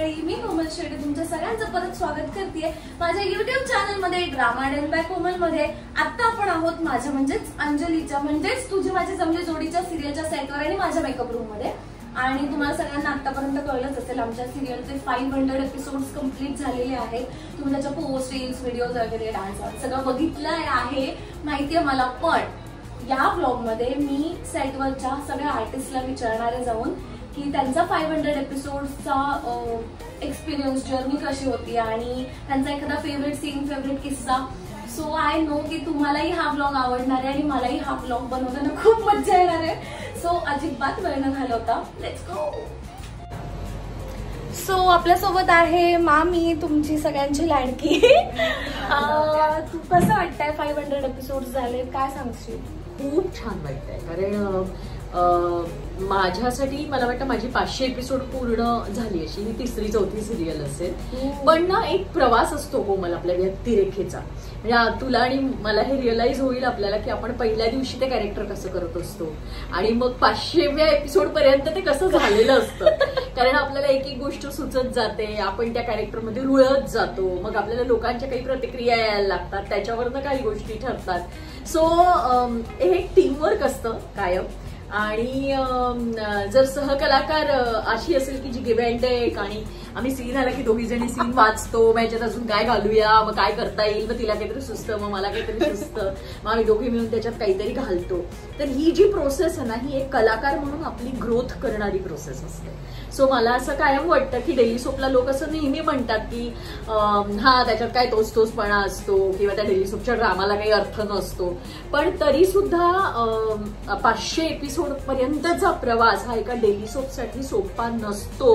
मंडळी, मी कोमल शेटे तुमच्या सगळ्यांचं परत स्वागत करते माझ्या YouTube चॅनल मध्ये ड्रामा डेन बाय कोमल मध्ये। आता आपण आहोत माझ्या म्हणजेच अंजलीच्या म्हणजेच तुझी माझी जमली जोडीच्या सिरियलच्या सेटवर आणि माझ्या मेकअप रूम मध्ये। आणि तुम्हाला सगळ्यांना आतापर्यंत कळलंच असेल आमच्या सिरियलचे 500 एपिसोड्स कंप्लीट झालेले आहेत। तुम्ही त्याच्या पोस्ट रील्स व्हिडिओज वगैरे डान्स सगळं बघितलं आहे माहितीये मला। पण या ब्लॉग मध्ये मी सेटवरच्या सगळ्या आर्टिस्टला विचारणार आहे जाऊन की त्यांचा 500 एपिसोड्सचा एक्सपिरियन्स जर्नी कशी होती आणि त्यांचा एखादा फेवरेट सीन फेवरेट किस्सा। सो आय नो की तुम्हालाही हा ब्लॉग आवडणार आहे आणि मलाही हा ब्लॉग बनवताना खूप मजा येणार आहे। सो अजिबात वेळ न घालवता लेट्स गो। सो आपल्यासोबत आहे मामी, तुमची सगळ्यांची लाडकी। तू कसं वाटतंय 500 एपिसोड्स झाले, काय सांगशील? खूप छान वाटतंय कारण माझ्यासाठी मला वाटतं माझी 500 एपिसोड पूर्ण झाली अशी ही 3री-4थी सिरियल असेल। पण ना एक प्रवास असतो कोमल आपल्या व्यक्तिरेखेचा, म्हणजे तुला आणि मला हे रिअलाइज होईल आपल्याला की आपण पहिल्या दिवशी ते कॅरेक्टर कसं करत असतो आणि मग 500व्या एपिसोड पर्यंत ते कसं झालेलं असतं। कारण आपल्याला एक एक गोष्ट सुचत जाते, आपण त्या कॅरेक्टरमध्ये रुळत जातो, मग आपल्याला लोकांच्या काही प्रतिक्रिया यायला लागतात, त्याच्यावरनं काही गोष्टी ठरतात। सो हे एक टीमवर्क असतं कायम। आणि जर सहकलाकार अशी असेल की जी गिव्ह अँड टेक आणि आम्ही सीन आला की दोघी जणी सीन वाचतो, मग याच्यात अजून काय घालूया, मग काय करता येईल, मग तिला काहीतरी सुचतं, मग मला काहीतरी सुचतं, मग आम्ही दोघी मिळून त्याच्यात काहीतरी घालतो। तर ही जी प्रोसेस आहे ना ही एक कलाकार म्हणून आपली ग्रोथ करणारी प्रोसेस असते। सो मला असं कायम वाटतं की डेली सोपला लोक असं नेहमी म्हणतात की हा त्याच्यात काय तोचपणा असतो किंवा त्या डेली सोपच्या ड्रामाला काही अर्थ नसतो, पण तरी सुद्धा 500 एपिसोड पर्यंतचा प्रवास हा एका डेली सोपसाठी सोपा नसतो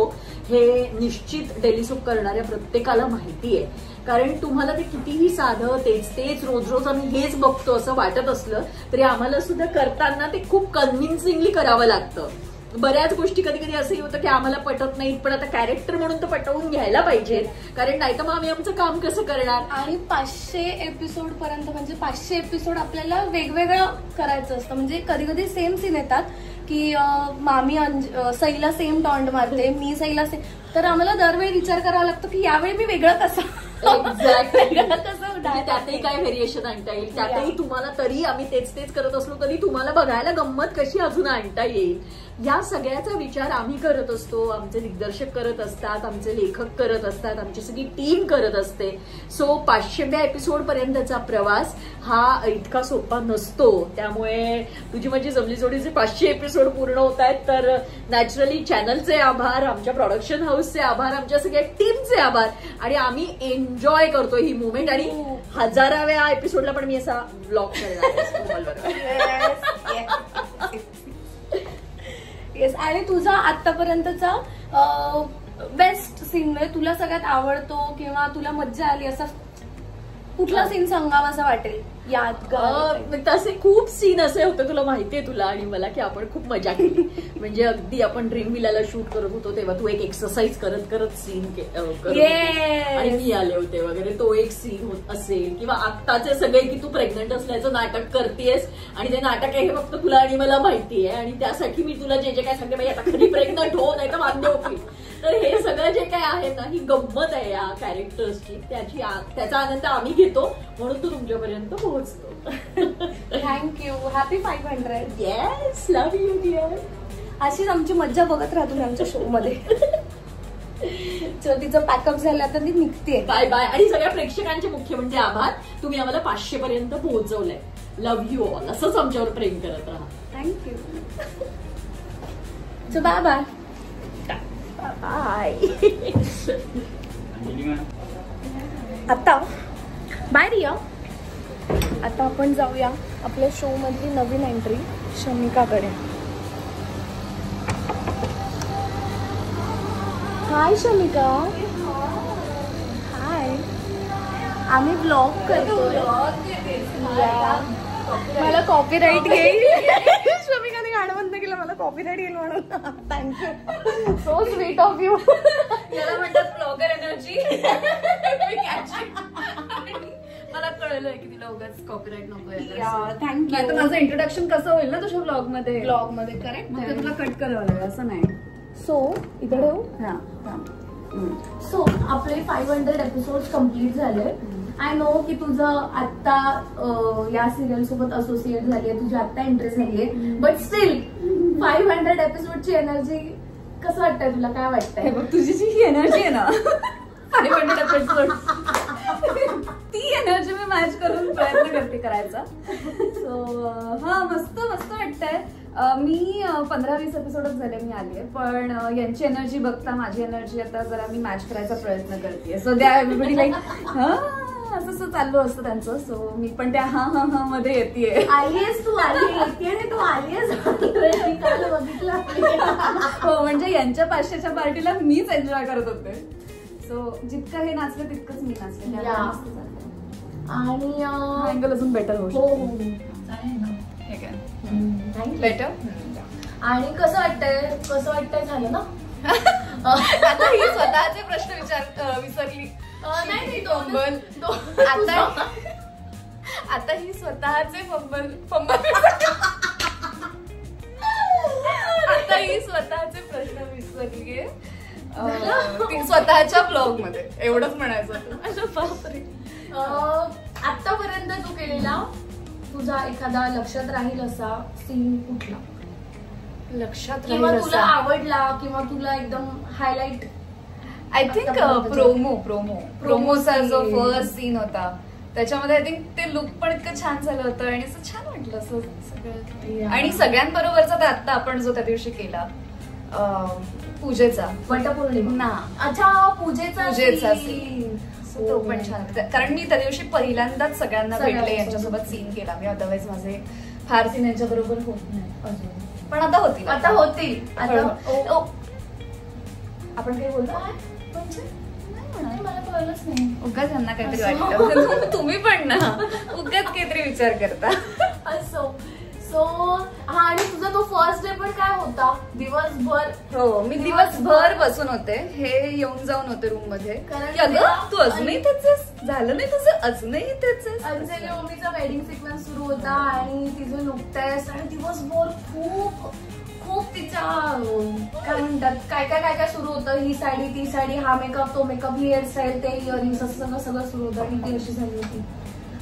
हे निश्चित डेली सोप करणाऱ्या प्रत्येकाला माहिती आहे। कारण तुम्हाला ते कितीही साधं तेच रोज रोज आम्ही हेच बघतो असं वाटत असलं तरी आम्हाला सुद्धा करताना ते खूप कन्व्हिन्सिंगली करावं लागतं। बऱ्याच गोष्टी कधी कधी असंही होतं की आम्हाला पटत नाहीत, पण आता कॅरेक्टर म्हणून तर पटवून घ्यायला पाहिजेत, कारण नाही तर मग आम्ही आमचं काम कसं करणार। आणि 500 एपिसोड पर्यंत म्हणजे 500 एपिसोड आपल्याला वेगवेगळं करायचं असतं। म्हणजे कधी कधी सेम सीन येतात की मामी सईला सेम टॉन्ट मारते, मी सईला सेम, तर आम्हाला दरवेळी विचार करावा लागतो की यावेळी मी वेगळं कसं त्यातही काय व्हेरिएशन आणता येईल, त्यातही तुम्हाला तरी आम्ही तेच करत असलो तरी तुम्हाला बघायला गंमत कशी अजून आणता येईल, या सगळ्याचा विचार आम्ही करत असतो, आमचे दिग्दर्शक करत असतात, आमचे लेखक करत असतात, आमची सगळी टीम करत असते। सो 500व्या एपिसोड पर्यंतचा प्रवास हा इतका सोपा नसतो। त्यामुळे तुझी माझी जमली जोडीचे 500 एपिसोड पूर्ण होत आहेत, तर नॅचरली चॅनलचे आभार, आमच्या प्रोडक्शन हाऊसचे आभार, आमच्या सगळ्या टीमचे आभार, आणि आम्ही एन्जॉय करतो ही मुवमेंट। आणि 1000व्या एपिसोडला पण मी असा ब्लॉग करणार येस। आणि तुझा आतापर्यंतचा बेस्ट सीन म्हणजे तुला सगळ्यात आवडतो किंवा तुला मज्जा आली असा कुठला सीन सांगावा असं वाटेल यादगार? तसे खूप सीन असे होते, तुला माहितीये तुला आणि मला, की आपण खूप मजा केली। म्हणजे अगदी आपण ड्रीम विलाला शूट करत होतो तेव्हा तू एक एक्सरसाइज करत सीन आणि मी आले होते वगैरे, तो एक सीन असेल, किंवा आत्ताचे सगळे की तू प्रेग्नंट असल्याचं नाटक करतेस आणि ते नाटक आहे हे फक्त तुला आणि मला माहितीये, आणि त्यासाठी मी तुला जे काय सांगते बाई आता कधी प्रेग्नंट हो नाही तर मान्य होईल। तर हे सगळं जे काय आहे ना ही गंमत आहे या कॅरेक्टर्सची, त्याचा आनंद आम्ही घेतो म्हणून तू तुमच्यापर्यंत पोहोचतो। Thank you, happy 500। Yes, love you dear. अशीच आमची मज्जा बघत राहा तुम्ही आमच्या शो मध्ये। तिचं पॅकअप झालं आता ती निघते, बाय बाय। आणि सगळ्या प्रेक्षकांचे मुख्य म्हणजे आभार, तुम्ही आम्हाला 500 पर्यंत पोहोचवलंय। लव्ह यू ऑल, असंच आमच्यावर प्रेम करत राहा। Thank you, so bye bye bye. आता बाय रिया। आता आपण जाऊया आपल्या शो मधली नवीन एंट्री शमिकाकडे। हाय शमिका। हाय, आम्ही ब्लॉग करतो। मला कॉपीराईट येईल, शमिकाने गाणं बंद केलं, मला कॉपीराईट येईल म्हणून। Thank you, so sweet of you. याला म्हणतात ब्लॉगर एनर्जी। मला कळलंय की तिला उगाच कॉपीराईट नको। थँक्यू। माझं इंट्रोडक्शन कसं होईल ना तुझ्या ब्लॉग मध्ये करेक्ट, तुला कट करावं लागेल असं नाही। सो इकडे हा सो आपले 500 एपिसोड कम्प्लीट झाले. आय नो की तुझं आता या सिरियल सोबत असोसिएट झाली आहे, तुझी आता एंट्री झाली आहे, बट स्टील 500 एपिसोडची एनर्जी कसं वाटतंय तुला? काय वाटतंय? तुझी जी एनर्जी आहे ना 500 एपिसोड ती एनर्जी मी मॅच करून प्रयत्न करते करायचा. सो हा मस्त मस्त वाटतंय. मी 15-20 एपिसोडच झाले मी आली आहे, पण यांची एनर्जी बघता माझी एनर्जी आता जरा मी मॅच करायचा प्रयत्न करते. सो त्या एव्हरीबडी लाईक असं चालू असतं त्यांचं. सो मी पण त्या हा हा हा मध्ये येते. आलीयस तू, तू आलीयस बघितलं. हो म्हणजे यांच्या 500च्या पार्टीला मीच एन्जॉय करत होते. सो जितकं हे नाचलं तितकंच मी नाचले. आणि अँगल अजून बेटर होऊ शकतो. बेटर. आणि कसं वाटतंय झालं ना? आता ही स्वतःचे प्रश्न विसरली. नाही आता ही स्वतःचे आता ही स्वतःचे प्रश्न विसरलीये स्वतःच्या ब्लॉग मध्ये. एवढंच म्हणायचं. बापरे. आतापर्यंत तू केलेला तुझा एखादा लक्षात राहील असा सीन कुठला? लक्षात किंवा तुला आवडला किंवा तुला एकदम हायलाइट? आय थिंक प्रोमोचा जो फर्स्ट सीन होता त्याच्यामध्ये आय थिंक ते लुक पण इतकं छान झालं होतं आणि असं छान वाटलं असं सगळं. आणि सगळ्यांबरोबरचा आता आपण जो त्या दिवशी केला पूजेचा वटपौर्णिमा. अच्छा पूजेचा सीन तो पण छान होता. कारण मी त्या दिवशी पहिल्यांदाच सगळ्यांना भेटले, यांच्यासोबत सीन केला मी. अदरवाईज माझे फार सीन यांच्या बरोबर होत नाही अजून, पण आता होतील. आपण काही बोलतो मला कळलंच नाही. उगाच त्यांना काहीतरी वाटतं. तुम्ही पण ना उगाच काहीतरी विचार करता. असो. सो हा आणि तुझा तो फर्स्ट डे पण काय होता? दिवसभर. हो मी दिवसभर बसून होते. हे येऊन जाऊन होते रूम मध्ये. तू अजूनही त्याच झालं नाही तुझं? अजूनही त्याच. अंजली ओमीचा वेडिंग सिक्वेन्स सुरू होता आणि तिचं नुकतेच आणि दिवसभर खूप तिच्या काय म्हणतात काय सुरू होतं. ही साडी ती साडी, हा मेकअप तो मेकअप, ही हेअरस्टाईल ते इयरिंग्स असं सगळं सुरू होतं. आणि ती अशी झाली होती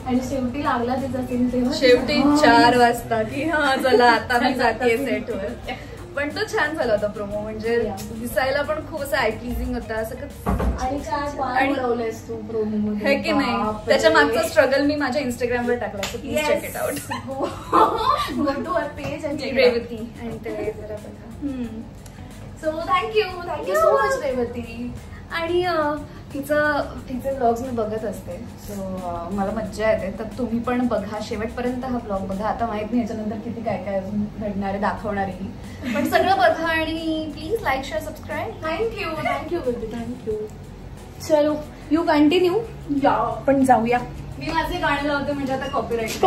आणि शेवटी लागला तिचा सीन तेव्हा. शेवटी 4 वाजता की हा चला आता मी जाते सेटवर. पण तो छान झाला होता प्रोमो. म्हणजे दिसायला पण खूप असं आय प्लीजिंग होता. आणि उडवलंयस तू प्रोमो मध्ये हे की नाही? त्याच्या मागचा स्ट्रगल मी माझ्या इंस्टाग्रामवर टाकला. So please check it out. Go to our page आणि रेवती आणि ते जरा बघा. So thank you so much Revati. आणि तिचे ब्लॉग्स मी बघत असते. सो मला मज्जा येते. तर तुम्ही पण बघा शेवटपर्यंत हा ब्लॉग बघा. आता माहित नाही याच्यानंतर किती काय काय अजून घडणार आहे दाखवणार आहे, पण सगळं बघा. आणि please like share subscribe. Thank you. चलो यू कंटिन्यू. या पण जाऊया. मी माझे गाणे लावते म्हणजे आता कॉपीराईट.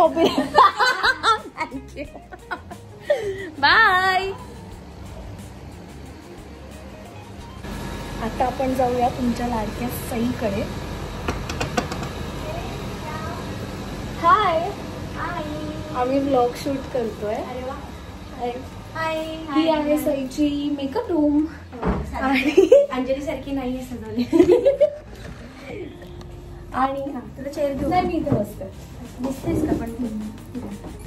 बाय. आता आपण जाऊया तुमच्या लाडक्या सईकडे. हाय. आम्ही व्लॉग शूट करतोय. ही आहे सईची मेकअप रूम. आणि अंजली सारखी नाहीये सजवली. आणि तुला चेअर घेऊ? नाही मी इथे बसते. दिसतेस का? पण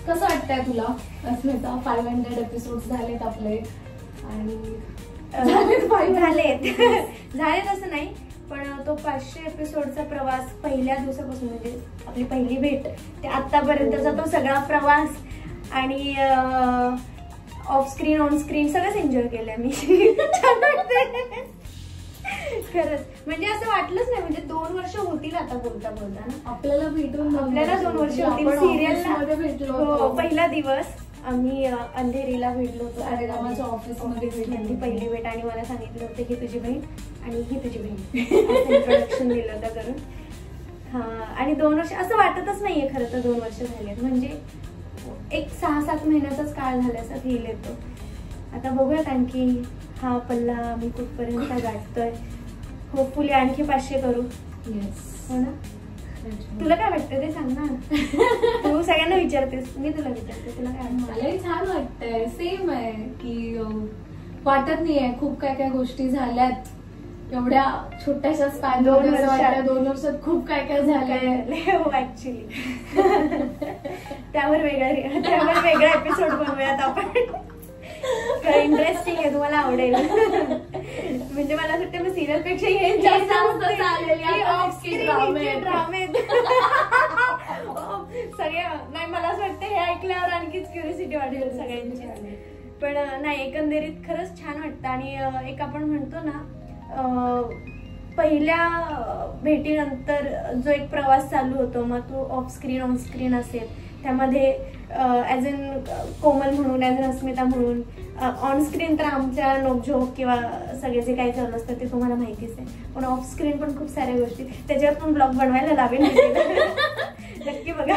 कसं वाटतंय तुला अस्मिता? 500 एपिसोड झालेत आपले आणि झालेत असं नाही, पण तो 500 एपिसोडचा प्रवास पहिल्या दिवसापासून म्हणजे आपली पहिली भेट ते आतापर्यंतचा तो सगळा प्रवास आणि ऑफ स्क्रीन ऑन स्क्रीन सगळंच एन्जॉय केलंय मी. खरंच म्हणजे असं वाटलंच नाही. म्हणजे 2 वर्ष होतील आता बोलता बोलता ना आपल्याला भेटून. आपल्याला 2 वर्ष होतील. सिरियलला भेटलो. पहिला दिवस आम्ही अंधेरीला भेटलो होतो. माझ्या ऑफिसमध्ये भेटली पहिली भेट. आणि मला सांगितलं होतं ही तुझी बहीण आणि ही तुझी बहीण इंट्रोडक्शन दिलं होतं करून. हा आणि 2 वर्ष असं वाटतच नाहीये खरं तर 2 वर्ष झालेत. म्हणजे एक 6-7 महिन्याचाच काळ झाल्याचा फील येतो. आता बघूयात आणखी हा पल्ला आम्ही कुठपर्यंत गाठतोय. होपफुली आणखी 500 करू. हो ना? तुला काय वाटतं ते सांग ना. तू सगळ्यांना विचारतेस, मी तुला विचारते तुला काय वाटतं? मलाही छान वाटतंय. सेम आहे की वाटत नाहीये खूप काय काय गोष्टी झाल्यात एवढ्या छोट्याशा स्पॅन 2 वर्षात 2 वर्षात खूप काय काय झालंय. हो ऍक्च्युली. त्यावर वेगळा एपिसोड बनवूयात आपण. इंटरेस्टिंग आहे, तुम्हाला आवडेल. म्हणजे मला असं वाटतं सिरियल पेक्षा हे जास्त ड्रामे सगळे. नाही मला असं वाटतं हे ऐकल्यावर आणखीच क्युरियोसिटी वाढेल सगळ्यांची. पण नाही एकंदरीत खरंच छान वाटतं. आणि एक आपण म्हणतो ना पहिल्या भेटीनंतर जो एक प्रवास चालू होतो, मग तो ऑफ स्क्रीन ऑन स्क्रीन असेल, त्यामध्ये ॲज इन कोमल म्हणून, ॲज इन अस्मिता म्हणून, ऑन स्क्रीन तर आमच्या नोकझोक किंवा सगळे जे काही चालू असतं ते तुम्हाला माहितीच आहे, पण ऑफ स्क्रीन पण खूप साऱ्या गोष्टी, त्याच्यावर पण ब्लॉग बनवायला लावेल. नक्की बघा.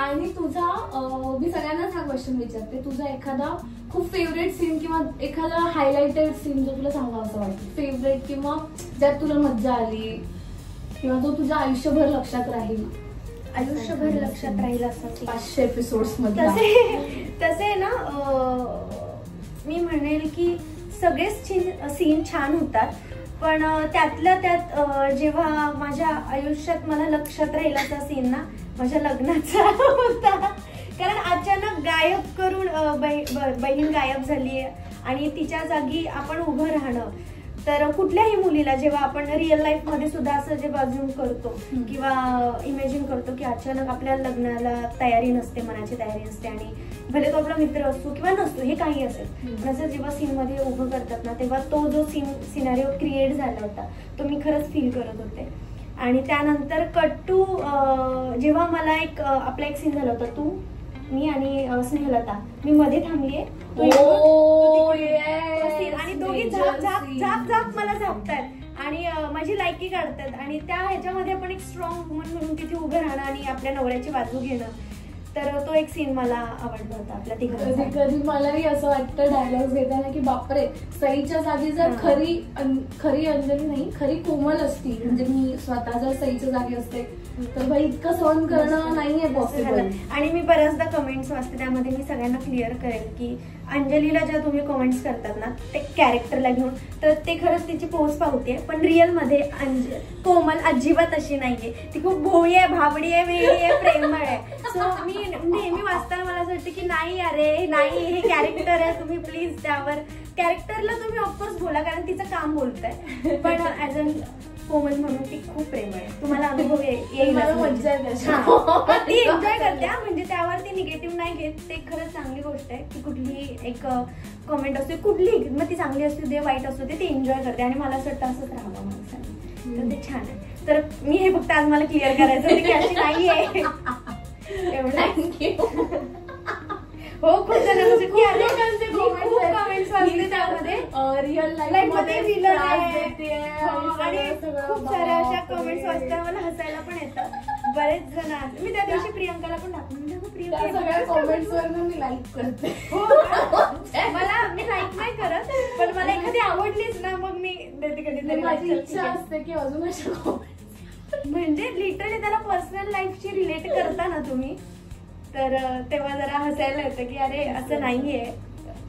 आणि तुझा मी सगळ्यांनाच हा क्वेश्चन विचारते, तुझा एखादा खूप फेवरेट सीन किंवा एखादा हायलाइटेड सीन जो तुला सांगावा असं वाटतं, फेवरेट किंवा ज्यात तुला मज्जा आली किंवा तो तुझ्या आयुष्यभर लक्षात राहील? आयुष्यभर लक्षात राहील असं 500 एपिसोड्स मध्ये तसे ना मी म्हणेल की सगळेच सीन छान होतात, पण त्यातल्या त्यात जेव्हा माझ्या आयुष्यात मला लक्षात राहील असा सीन ना माझ्या लग्नाचा होता. कारण अचानक गायब करून बहीण गायब झाली आणि तिच्या जागी आपण उभं राहणं, तर कुठल्याही मुलीला जेव्हा आपण रिअल लाईफ मध्ये सुद्धा असं जे बाजून करतो किंवा इमॅजिन करतो की अचानक आपल्या लग्नाला तयारी नसते, मनाची तयारी नसते, आणि भले तो आपला मित्र असतो किंवा नसतो, हे काही असेल, पण असं जेव्हा सीन मध्ये उभं करतात ना, तेव्हा तो जो सिनारिओ क्रिएट झाला होता तो मी खरंच फील करत होते. आणि त्यानंतर कट्टू जेव्हा मला आपला एक सीन झाला होता, तू, मी आणि स्नेहलता, मी मध्ये थांबलीये आणि दोघी झाप झाप झाप झाप मला झापतात आणि माझी लायकी काढतात, आणि त्या ह्याच्यामध्ये आपण एक स्ट्रॉंग वुमन म्हणून तिथे उभं राहणं आणि आपल्या नवऱ्याची बाजू घेणं, तर तो एक सीन मला आवडला होता आपल्या तिघांचा. कधी मलाही असं वाटतं डायलॉग्स घेताना की बापरे, सईच्या जागी जर खरी अंजली नाही, खरी कोमल असती, म्हणजे मी स्वतः जर सईच्या जागी असते तर बाई इतकं सहन करणं नाहीये पॉसिबल. आणि मी बऱ्याचदा कमेंट्स वाचते, त्यामध्ये मी सगळ्यांना क्लिअर करेल की अंजलीला ज्या तुम्ही कमेंट्स करतात ना ते कॅरेक्टरला घेऊन, तर ते खरंच तिची पोच पावते, पण रिअल मध्ये कोमल अजिबात अशी नाहीये. ती खूप भोळी आहे, भाबडी आहे, वेळी आहे, प्रेमळ आहे. सो मी नेहमी वाचताना मला असं वाटतं की नाही अरे नाही, हे कॅरेक्टर आहे, तुम्ही प्लीज त्यावर कॅरेक्टरला तुम्ही ऑफकोर्स बोला कारण तिचं काम बोलतंय, पण ऍज अ कोमल म्हणून ती खूप प्रेमळ आहे. तुम्हाला अनुभव येईल, मज्जा ती एन्जॉय करते, म्हणजे त्यावर ती निगेटिव्ह नाही घेत, ते खरंच चांगली गोष्ट आहे की कुठली एक कमेंट असते, कुठली मग ती चांगली असते दे वाईट असतो ते एन्जॉय करते, आणि मला असं वाटतं असंच राहावं माणसाने, तर ते छान आहे. तर मी हे फक्त आज मला क्लिअर करायचं होतं की अशी नाहीये. हो खूप जणांचे कमेंट्स वाचले त्यामध्ये रिअल लाईफ मध्ये विलन आहे आणि खूप साऱ्या अशा कमेंट्स वाचताना मला हसायला पण येतं. बरेच जण मी त्या दिवशी प्रियंकाला पण दाखवून प्रियंका सगळ्या कमेंट्स वर मी लाईक करते. मला मी लाईक नाही करत, पण मला एखादी आवडलीच ना मग मी देते कधीतरी. माझी इच्छा असते की अजून अशा म्हणजे लिटरली त्याला पर्सनल लाईफशी रिलेट करता ना तुम्ही, तर तेव्हा जरा हसायला येतं की अरे असं नाहीये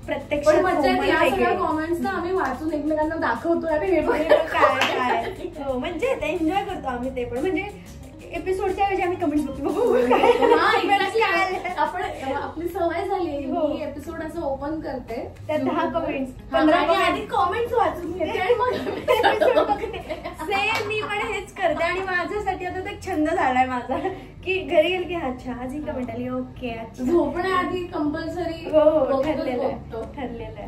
प्रत्यक्ष. कॉमेंट्स ना आम्ही वाचून एकमेकांना दाखवतो अरे हे काय हो, म्हणजे एन्जॉय करतो आम्ही ते पण. म्हणजे एपिसोडच्या ऐवजी आम्ही कमेंट्स बघतो. आपण आपली सवय झाली, मी एपिसोड असं ओपन करते त्यात 10 कमेंट्स 15 आधी कमेंट्स वाचून घेते आणि मग सेम मी पण हेच करते. आणि माझ्यासाठी आता एक छंद झालाय माझा की घरी गेल की अच्छा आज ही कमेंट आली, ओके अच्छा. झोपण्याआधी कंपल्सरी ठरलेलं आहे.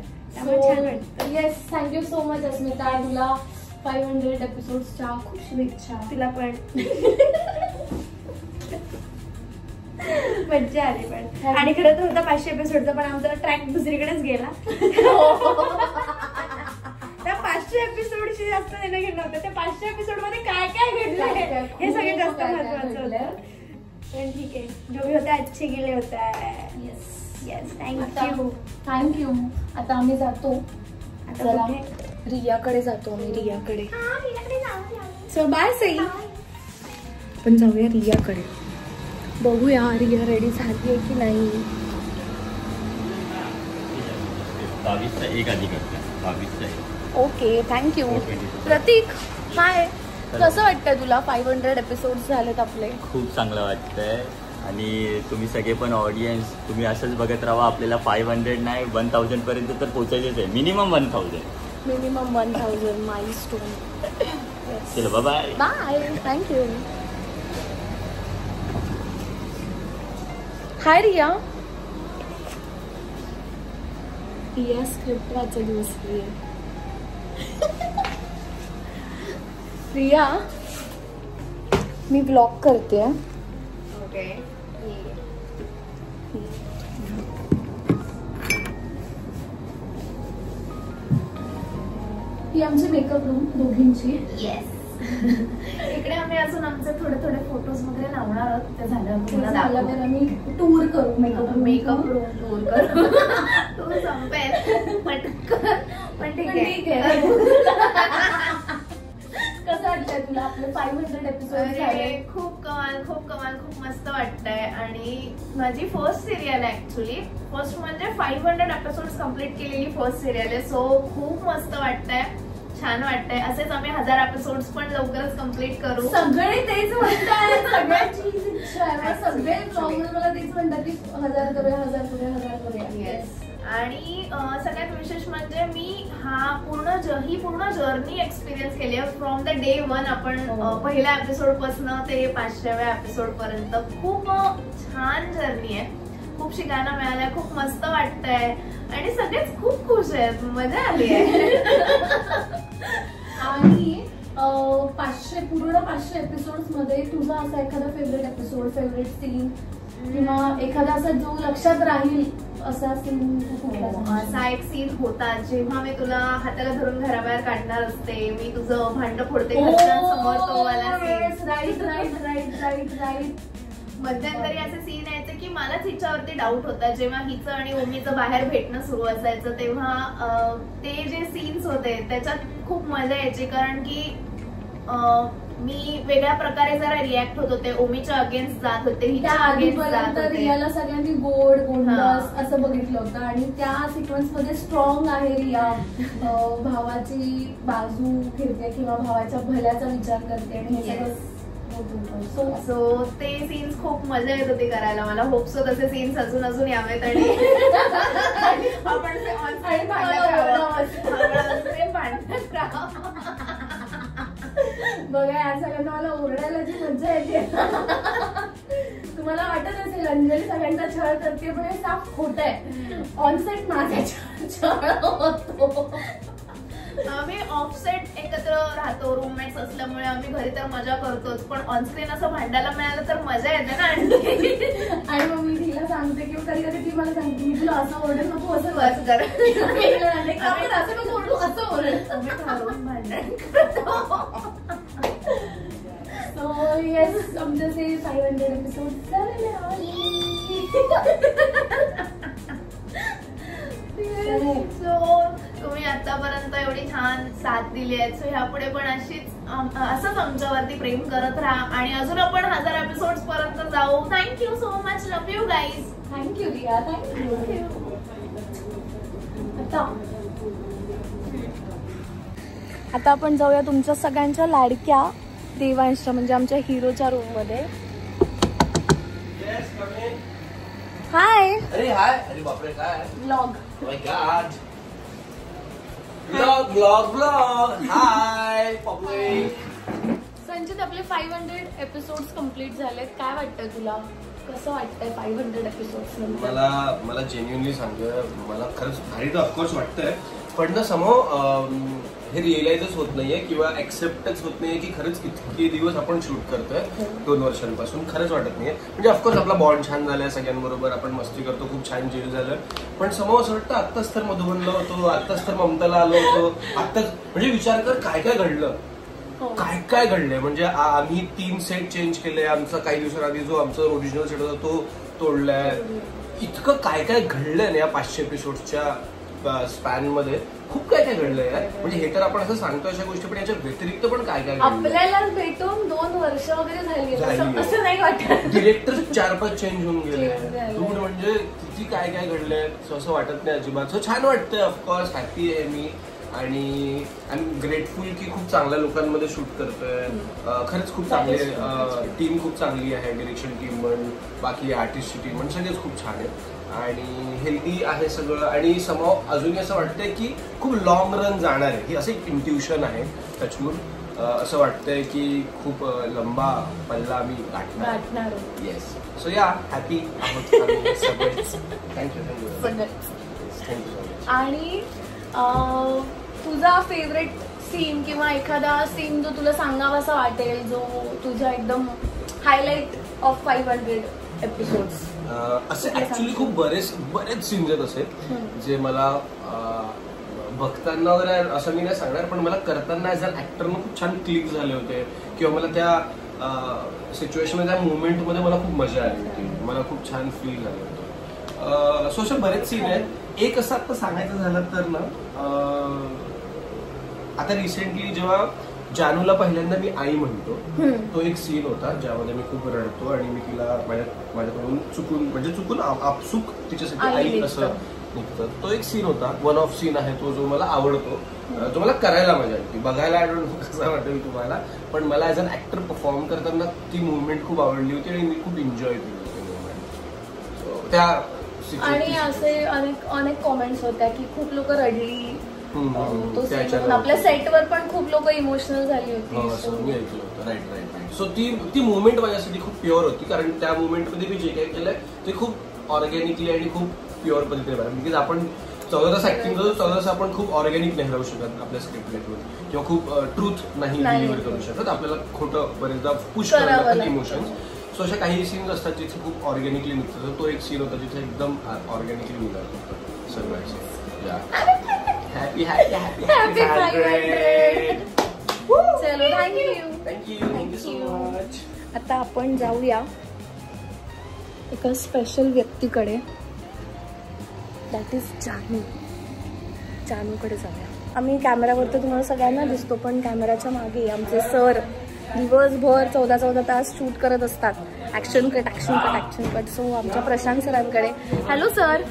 येस, थँक्यू सो मच अस्मिता. तुला 500 एपिसोड्सच्या खूप शुभेच्छा. तुला पण मज्जा आली पण. आणि खरं तर होता 500 एपिसोडचा, पण आमचा ट्रॅक दुसरीकडेच गेला. त्या 500 एपिसोडशी जास्त देणं घेणं होतं. त्या 500 एपिसोड मध्ये काय काय घडलं हे सगळं जास्त महत्वाचं होतं. पण ठीक आहे, जो भी होता अच्छे गेले होता. Yes thank you. आता आम्ही जातो, आता रियाकडे जातो आम्ही. रियाकडे चल बाय सई. आपण जाऊया रियाकडे, बघूया रिया रेडी झाली आहे की नाही. 22चा 1 आधी करते, 22चा 1. Okay thank you. 422. प्रतीक हाय, कसं वाटतंय तुला 500 एपिसोड झालेत आपले? खूप चांगलं वाटतंय आणि तुम्ही सगळे पण ऑडियन्स तुम्ही असंच बघत राहा. आपल्याला 500 नाही 1000 पर्यंत तर पोचायचेच आहे. मिनिमम 1000. Minimum 1000 milestone. चलो बाय बाय. थँक्यू. हाय रिया. रिया स्क्रिप्ट वाचायला बसली आहे. रिया मी ब्लॉग करते. ओके. ही आमची मेकअप रूम दोघींची. येस. इकडे आम्ही अजून आमचे थोडे थोडे फोटोज वगैरे लावणार आहोत. ते झालं तर आम्ही टूर करू मेकअप रूम टूर करू. टूर संपेल पण ठीक आहे. कसं वाटतंय तुला आपले 500 एपिसोड झाले? खूप कमाल खूप मस्त वाटतंय. आणि माझी फर्स्ट सिरियल आहे ऍक्च्युली. फर्स्ट म्हणजे 500 एपिसोड कम्प्लीट केलेली फर्स्ट सिरियल आहे. सो खूप मस्त वाटतंय, छान वाटतंय. असेच आम्ही 1000 एपिसोड पण लवकरच कम्प्लीट करू. सगळे तेच म्हणतात, सगळ्यांची इच्छा आहे. सगळे ब्लॉग मला तेच म्हणतात की 1000 करूया. येस. आणि सगळ्यात विशेष म्हणजे मी ही पूर्ण जर्नी एक्सपिरियन्स केली आहे फ्रॉम द डे 1. आपण पहिल्या एपिसोड पासून ते 500व्या एपिसोड पर्यंत. खूप छान जर्नी आहे. खूप शिकायला मिळालंय, खूप मस्त वाटतंय आणि सगळेच खूप खुश आहेत. मजा आली आहे. आणि 500 एपिसोड मध्ये तुझा असा एखादा फेवरेट एपिसोड, फेवरेट सीन किंवा एखादा असा जो लक्षात राहील असा सीन? असा एक सीन होता जेव्हा मी तुला हाताला धरून घराबाहेर काढणार असते. मी तुझं भांड फोडते घरच्यांसमोर. तो वाला सीन. राईट. मध्यंतरी असे सीन यायचे की मलाच हिच्यावरती डाऊट होता. जेव्हा हिचं आणि ओमीचं बाहेर भेटणं सुरू असायचं तेव्हा ते जे सीन्स होते त्याच्यात खूप मजा यायची. कारण की मी वेगळ्या प्रकारे जरा रिॲक्ट होत होते. ओमीच्या अगेन्स्ट जात होते, हिच्या अगेन्स्ट जात होते. रियाला सगळ्यांनी गोंडस असं बघितलं होतं आणि त्या सिक्वेन्स मध्ये स्ट्रॉंग आहे रिया. भावाची बाजू घेते किंवा भावाच्या भल्याचा विचार करते आणि हे सगळं. सो ते सीन्स खूप मजा येत होती करायला. मला होप सो तसे सीन्स अजून यावेत आणि आपण बघा या सगळ्यांना मला ओरडायला जी मजा येते. तुम्हाला वाटत असेल अंजली सगळ्यांचा छळ करते पण हे साफ खोट आहे. ऑनसेट माझा छळ होतो. आम्ही ऑफसेट एकत्र राहतो, रूममेट्स असल्यामुळे आम्ही घरी तर मजा करतोच. पण ऑनस्क्रीन असं भांडायला मिळालं तर मजा येते ना. आणि मग मी तिला सांगते किंवा कधी कधी ती मला सांगते मी तुला असं ओरडेल नको असं बस कर. असं नको ओरडू असं ओरडेल. भांडण. सो येस आमचे 500 एपिसोड झालेले तुम्ही आतापर्यंत एवढी छान साथ दिली आहे. सो ह्यापुढे पण असंच आमच्यावरती प्रेम करत राहा आणि अजून आपण 1000 एपिसोड पर्यंत जाऊ. Thank you so much. Love you guys. Thank you Riya. Thank you. आता आपण जाऊया तुमच्या सगळ्यांच्या लाडक्या देवांशच्या म्हणजे आमच्या हिरोच्या रूम मध्ये. हाय. अरे हाय. अरे बापरे काय व्लॉग. माय गॉड. ब्लॉग हाय पब्लिक. संचित आपले 500 एपिसोड्स कम्प्लीट झालेत. काय वाटतंय तुला? कसं वाटतंय 500 एपिसोड्स नंतर? मला जेन्युइनली सांगतोय मला खरंच भारी तर ऑफकोर्स वाटतंय. पण ना समोर हे रिअलाइजच होत नाहीये किंवा ऍक्सेप्टच होत नाहीये की खरंच किती दिवस आपण शूट करतोय 2 वर्षांपासून. खरंच वाटत नाहीये. म्हणजे ऑफकोर्स आपला बॉन्ड छान झालाय सगळ्यांबरोबर. आपण मस्ती करतो, खूप छान जेल झालं. पण समोर असं वाटतं आत्ताच तर मधुबनला होतो, आत्ताच तर ममताला आलो होतो, आत्ताच. म्हणजे विचार कर काय काय घडलं, काय काय घडलंय. म्हणजे आम्ही 3 सेट चेंज केले. आमचा काही दिवसांआधी जो आमचा ओरिजिनल सेट होता तो तोडलाय. इतकं काय काय घडलंय ना या 500 एपिसोडच्या स्पॅन मध्ये. खूप काय काय घडलंय यार. म्हणजे हे तर आपण असं सांगतो अशा गोष्टी पण याच्या व्यतिरिक्त पण काय काय आपल्याला भेटून 2 वर्ष वगैरे झाली असं नाही वाटत. डिरेक्टर 4-5 चेंज होऊन गेले. म्हणजे किती काय काय घडलंय असं वाटत नाही अजिबात. सो छान वाटतंय. ऑफकोर्स हॅपी आहे मी. आणि आय एम ग्रेटफुल की खूप चांगल्या लोकांमध्ये शूट करतोय. खरंच खूप चांगले टीम खूप चांगली आहे. डिरेक्शन टीम म्हण, बाकी आर्टिस्टची टीम म्हण, सगळेच खूप छान आहे आणि हेल्दी आहे सगळं. आणि समहाव अजूनही असं वाटतंय की खूप लॉंग रन जाणार आहे. ही असं एक इंट्युशन आहे टचवूड. असं वाटतंय की खूप लंबा पल्ला आम्ही गाठणार. येस. सो या हॅपी आहोत सगळेच. थँक्यू आणि तुझा फेवरेट सीन किंवा एखादा सीन जो तुला सांगावासा वाटेल, जो तुझ्या एकदम हायलाइट ऑफ 500 एपिसोड्स? असे ऍक्च्युली खूप बरेच सीन्स आहेत असे जे मला बघताना वगैरे असं मी नाही सांगणार, पण मला करताना ऍज अन ऍक्टर खूप छान क्लिक झाले होते किंवा मला त्या सिच्युएशन त्या मुवमेंटमध्ये मला खूप मजा आली होती. मला खूप छान फील झालं होतं. सो असे बरेच सीन आहेत. एक असं आता सांगायचं झालं तर ना, आता रिसेंटली जेव्हा जानूला पहिल्यांदा मी आई म्हणतो, तो एक सीन होता ज्यामध्ये मी खूप रडतो आणि मी तिला माझ्याकडून चुकून आपसुक तिच्यासाठी आई असं निघतं. तो एक सीन होता. वन ऑफ सीन आहे तो, जो मला आवडतो, जो मला करायला मजा येते. बघायला आय डोंट नो कसं वाटेल तुम्हाला, पण मला ऍज अन ऍक्टर परफॉर्म करताना ती मुवमेंट खूप आवडली होती आणि मी खूप एन्जॉय केली होती मुवमेंट. सो त्या आणि असे अनेक कॉमेंट्स होत्या की खूप लोक रडली. आपल्या सेटवर पण खूप लोक इमोशनल झाली होती. राईट. सो ती मुवमेंट माझ्यासाठी खूप प्युअर होती, कारण त्या मुवमेंटमध्ये मी जे काही केलंय ते खूप ऑर्गॅनिकली आणि खूप प्युअर पद्धतीने बघा. बिकॉज आपण 14 तास ऍक्टिंग करतो, 14 तास आपण खूप ऑर्गॅनिक नाही राहू शकत आपल्या स्क्रिप्ट लेटवर, किंवा खूप ट्रूथ नाही डिलिव्हर करू शकत. आपल्याला खोटं बरेचदा पुश करावं लागतं इमोशन्स. सो अशा काही सीन्स असतात जिथे खूप ऑर्गॅनिकली निघतं. तो एक सीन होता जिथे एकदम ऑर्गॅनिकली निघत होतं सगळं. Happy happy happy happy 500. चलो, थँक्यू सो मच. आता आपण जाऊया एका स्पेशल व्यक्तीकडे, दॅट इज जानूकडे जाऊया. आम्ही कॅमेरावर तर तुम्हाला सगळ्यांना दिसतो, पण कॅमेराच्या मागे आमचे सर दिवसभर 14 तास शूट करत असतात. Action cut. सो आमच्या प्रशांत सरांकडे. Hello sir.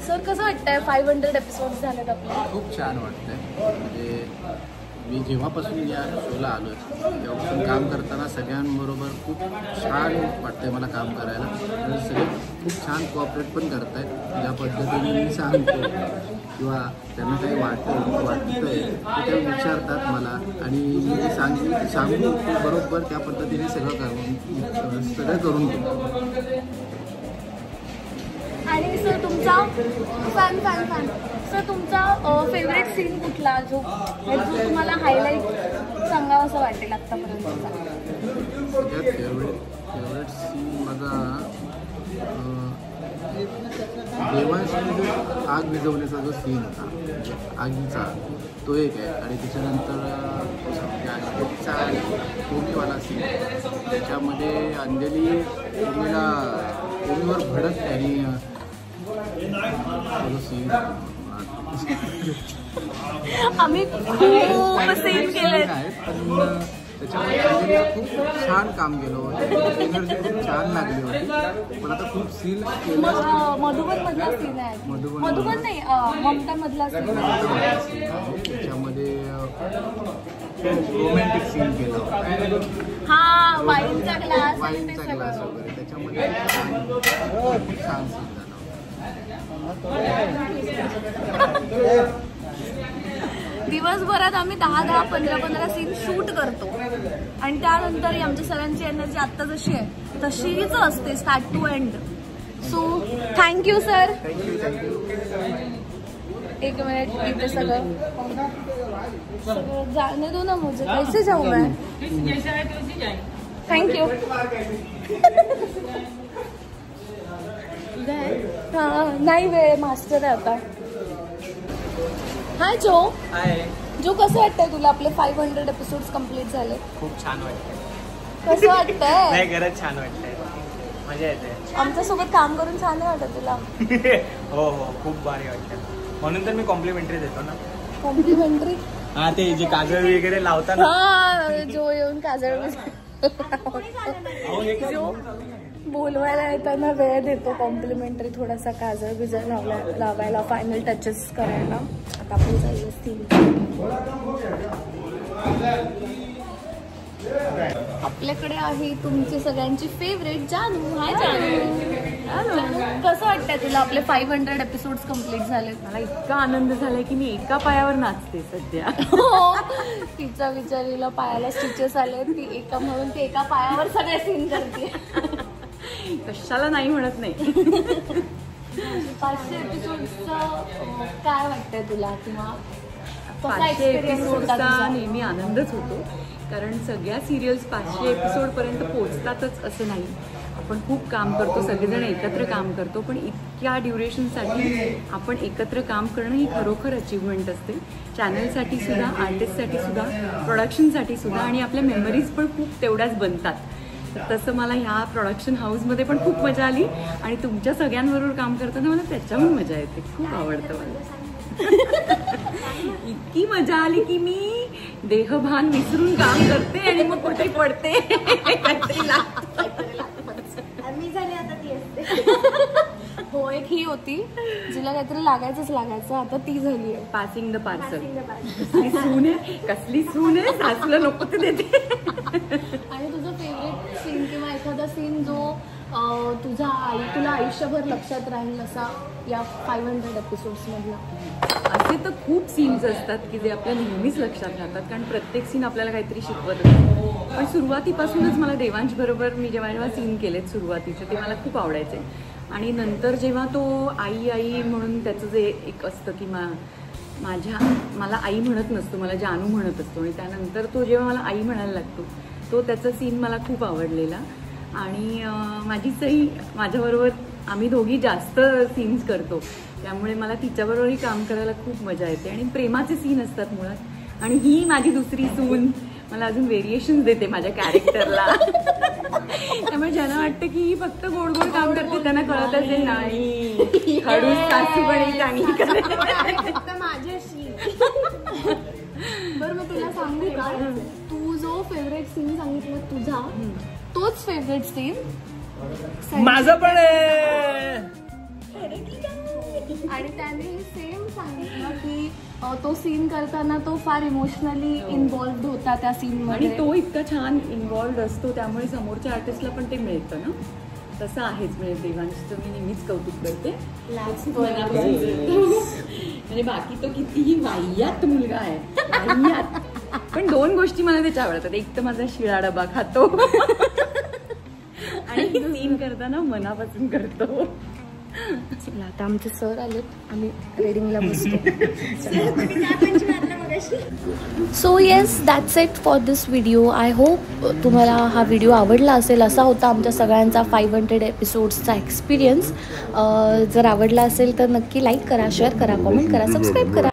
सर, कसं वाटतंय 500 एपिसोड झालेत आपले? खूप छान वाटतंय. म्हणजे मी जेव्हापासून या शोला आलो तेव्हापासून काम करताना सगळ्यांबरोबर खूप छान वाटतंय मला काम करायला. आणि सगळे खूप छान कोऑपरेट पण करत आहेत. ज्या पद्धतीने मी सांगतो किंवा त्यांना काही वाटतंय ते विचारतात मला, आणि मी सांगू बरोबर त्या पद्धतीने सगळं करून घेतो. आणि सर तुमचा फॅन सर, तुमचा फेवरेट सीन कुठला, जो तुम्हाला हायलाईट सांगावं असं वाटेल आतापर्यंतचा? सगळ्यात फेवरेट सीन माझा देवांशी जो आग विझवण्याचा जो सीन होता, आगीचा, तो एक आहे. आणि त्याच्यानंतर अंजलीचा आणि कोमीवाला सीन, त्याच्यामध्ये अंजली कोमीवर भडक आणि सीन आम्ही खूप सीन केले आहेत. पण त्याच्यामध्ये अंजलीला खूप छान काम केलं होतं. एनर्जी खूप छान लागली होती. पण आता खूप सीन मधुबन मधला सीन आहे. मधुबन नाही, ममता मधला सीन आहे. त्याच्यामध्ये रोमॅन्टिक सीन केलं होतं. हा, वाईनचा ग्लास वगैरे त्याच्यामध्ये खूप छान सीन झालं. दिवसभरात आम्ही 10 15 सीन शूट करतो आणि त्यानंतर आमच्या सरांची एनर्जी आता जशी आहे तशीच असते start to end. So thank you sir. एक मिनिट, इथे सगळं जाने दो ना मुझे, कैसे जाऊ मैं? थँक्यू. नाही वेळ, मास्टर आहे आता. हाय जो. जो, कसं वाटतंय तुला आपले 500 एपिसोड्स कम्प्लीट झाले? खूप छान वाटतंय. कसं वाटतंय? नाही, खरंच छान वाटतंय, मजा येते. आमच्यासोबत काम करून छान नाही वाटत तुला? हो, खूप भारी वाटतं. म्हणून तर मी कॉम्प्लिमेंटरी देतो ना. कॉम्प्लिमेंटरी? हा, ते जे काजळ वगैरे लावताना. हा, जो येऊन काजळ जो बोलवायला येताना वेळ देतो कॉम्प्लिमेंटरी थोडासा काजळ बिजळ लावायला, फायनल टचेस करायला. आता आता आपण चाललो सीन. आपल्याकडे आहे तुमची सगळ्यांची फेवरेट जानू. हाय जानू. कसं वाटतंय तुला आपले 500 एपिसोड्स कम्प्लीट झाले? मला इतका आनंद झालाय की मी एका पायावर नाचते सध्या. तिचा बिचारीला पायाला स्टिचेस आले, ती एका म्हणून ती एका पायावर सगळे सीन करते. कशाला नाही म्हणत नाही. 500 एपिसोड्सचं काय वाटतंय तुला, किंवा 500 एपिसोडचा नेहमी आनंदच होतो, कारण सगळ्या सिरियल्स 500 एपिसोडपर्यंत पोहोचतातच असं नाही. आपण खूप काम करतो, सगळेजण एकत्र काम करतो, पण इतक्या ड्युरेशनसाठी आपण एकत्र काम करणं ही खरोखर अचीवमेंट असते. चॅनलसाठी सुद्धा, आर्टिस्टसाठी सुद्धा, प्रोडक्शनसाठी सुद्धा, आणि आपल्या मेमरीज पण खूप तेवढ्याच बनतात. तसं मला ह्या प्रोडक्शन हाऊसमध्ये पण खूप मजा आली, आणि तुमच्या सगळ्यांबरोबर काम करताना मला त्याच्याहून मजा येते. खूप आवडतं मला. इतकी मजा आली की मी देहभान विसरून काम करते आणि मग कुठे पडते. मी झाली आता ती असते. हो, एक ही होती जिला काहीतरी लागायचं, आता ती झाली आहे पासिंग द पार्सल. कसली सून आहे, कसली सून आहे, सासलं नको ते देते. आणि तुझं फेवरेट सीन किंवा एखादा सीन जो तुला आयुष्यभर लक्षात राहील असा या 500 एपिसोड्स मधला? असे तर खूप सीन्स असतात की जे आपल्या नेहमीच लक्षात राहतात, कारण प्रत्येक सीन आपल्याला काहीतरी शिकवत असतं. पण सुरुवातीपासूनच मला देवांश बरोबर मी जेव्हा सीन केलेत सुरुवातीचे ते मला खूप आवडायचे. आणि नंतर जेव्हा तो आई म्हणून त्याचं जे एक असतं की मला आई म्हणत नसतो, मला जानू म्हणत असतो, आणि त्यानंतर तो जेव्हा मला आई म्हणायला लागतो तो त्याचा सीन मला खूप आवडलेला. आणि माझी सई माझ्याबरोबर, आम्ही दोघी जास्त सीन्स करतो, त्यामुळे मला तिच्याबरोबरही काम करायला खूप मजा येते. आणि प्रेमाचे सीन असतात मुळात, आणि ही माझी दुसरी सून मला अजून व्हेरिएशन्स देते माझ्या कॅरेक्टरला. त्यामुळे ज्यांना वाटतं की ही फक्त गोड गोड काम करते त्यांना कळत असेल नाही, हळूच सासूपणे चांगली करते माझ्याशी. बरं, मग तुला सांगू का, तू जो फेवरेट सीन सांगितला तुझा, तोच फेवरेट सीन माझं पण आहे. आणि त्याने सेम सांगितलं की तो सीन करताना तो फार इमोशनली इन्व्हॉल्व्ड होता त्या सीनमध्ये, आणि तो इतका छान इन्व्हॉल्व्ड असतो, त्यामुळे समोरच्या आर्टिस्टला पण ते मिळतं ना. तसं आहेच, म्हणजे देवांशचं मी नेहमीच कौतुक करते. म्हणजे बाकी तो कितीही वाह्यात मुलगा आहे, वाह्यात. पण 2 गोष्टी मला त्याच्या आवडतात. एक तर माझा शिळा डबा खातो, आणि सीन करताना मनापासून करतो. आता आमचे सर आलेत, आम्ही रेडिंगला बसतो. So yes, that's it for this video. I hope तुम्हाला हा व्हिडिओ आवडला असेल. असा होता आमच्या सगळ्यांचा 500 एपिसोड्सचा एक्सपिरियन्स. जर आवडला असेल तर नक्की लाईक करा, शेअर करा, कमेंट करा, सबस्क्राईब करा.